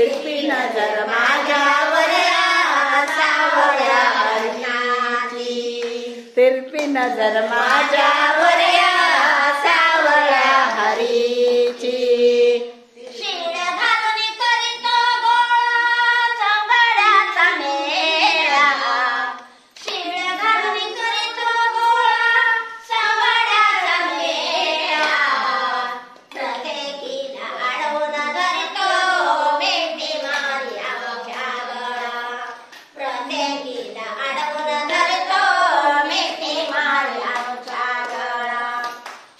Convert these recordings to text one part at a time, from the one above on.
तिरपी नजर माझ्यावर या सावळ्या हरिणाची, तिरपी नजर माझ्यावर या सावळ्या हरीची. शिड घालून करीतो गोळा चौघड्याचा मेळा, शिड घालून करीतो गोळा चौघड्याचा मेळा. प्रत्येकीला अडवून धरतो मेटी मारी आमच्या गळा, प्रत्येकीला अडवून धरतो मेटी मारी आमच्या गळा.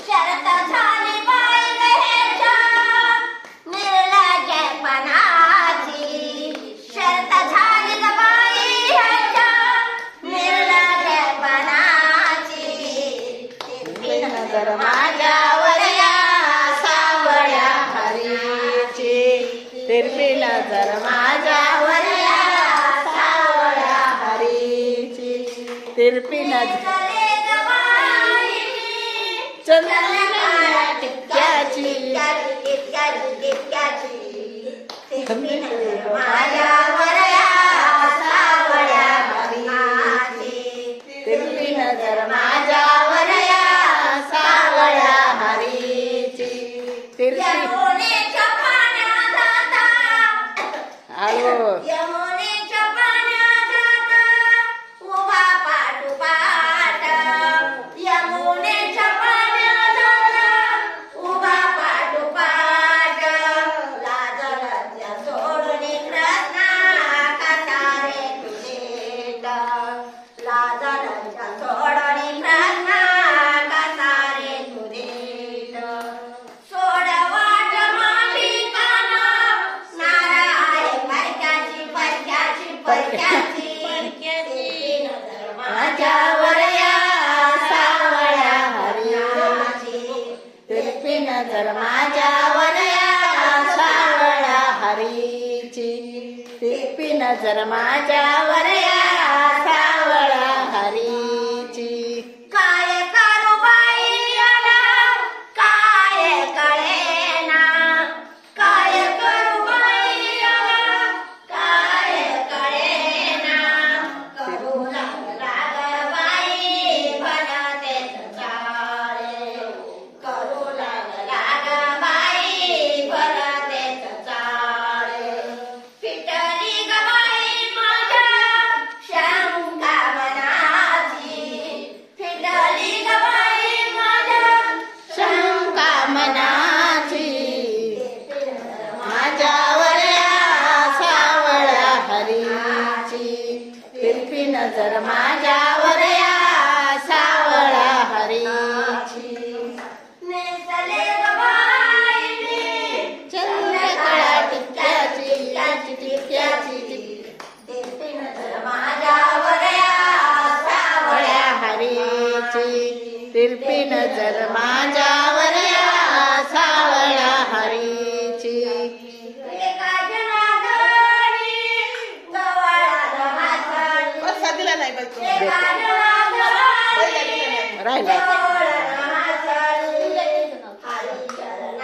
शरत झाली बाई ह्याच्या निर्लज्जपणाची, शरत झाली ग बाई ह्याच्या निर्लज्जपणाची. तिरपी नजर माझ्यावर या सावळ्या हरीची, तिरपी नजर माझ्यावर या सावळ्या हरीची. तिरपी नजर चंद्रकाळ्या टिपक्याची, माझ्यावर या सावळ्या हरीची, तिरपी नजर माझ्यावर या सावळ्या हरीची. तिरपी यमुनेच्या पाण्यात जाता, हळू यमुनेच्या पाण्यात जाता उभा पाठोपाठ, यमुनेच्या पाण्यात जाता उभा पाठोपाठ. लाजरत्या सोडून कृष्णा कसा रे तुझेट, लाजरत्या सोडून कृष्णा कसा रे तुझेट. सोड वाट मांडी काना नारळ परक्याची परक्याची परक्याची. माझ्यावर या सावळ्या हरीची, तिरपी नजर माझ्यावर या सावळ्या हरीची, तिरपी नजर माझ्यावर या सावळ्या हरीची. काय करू बाई याला काय कळेना, काय करू बाई याला काय कळेना. करू लागला ग बाई बनतेच चाळे, करू लागला ग बाई बनतेच चाळे. फिटली ग बाई माझ्या शंका मनाची, फिटली ग बाई माझ्या शंका मनाची, माझ्यावर या सावळ्या हरीची, तिरपी नजर माझ्यावर या सावळ्या हरीची. नेसले ग बाई मी चंद्रकळा टिपक्याची, टिपक्याची, तिरपी नजर माझ्यावर या सावळ्या हरीची, तिरपी नजर माझ्यावर या सावळ्या हरीची. एका जनार्दनी गवळाला हाताळी, दिला नाही एका जनार्दनी राहिला गवळाला हाताळी.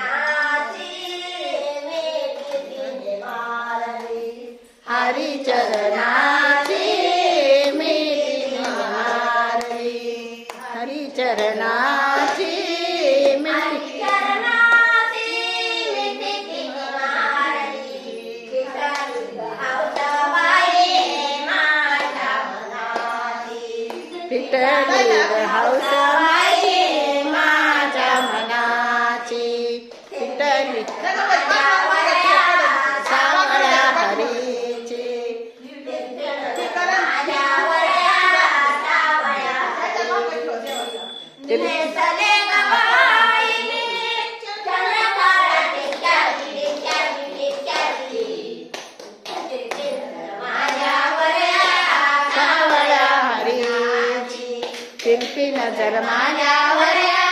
हरिचरणाची मेटी मारली, हरिचरणाची मेटी मारली, हरिचरणाची मेटी चरणाची मिठी मारली. हौस बाई माझ्या मनाची, फिटली हौस बाई माझ्या मनाची, फिटली माझ्यावर या सावळ्या हरीची, माझ्यावर या सावळ्या हरीची. नेसले ग बाई मी चंद्रकाळा टिपक्याची, टिपक्याची, टिपक्याची. माझ्यावर या सावळ्या हरीची, तिरपी नजर माझ्यावर या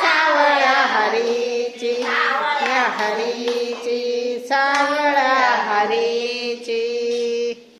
सावळ्या हरीची, या हरीची सावळ्या हरीची.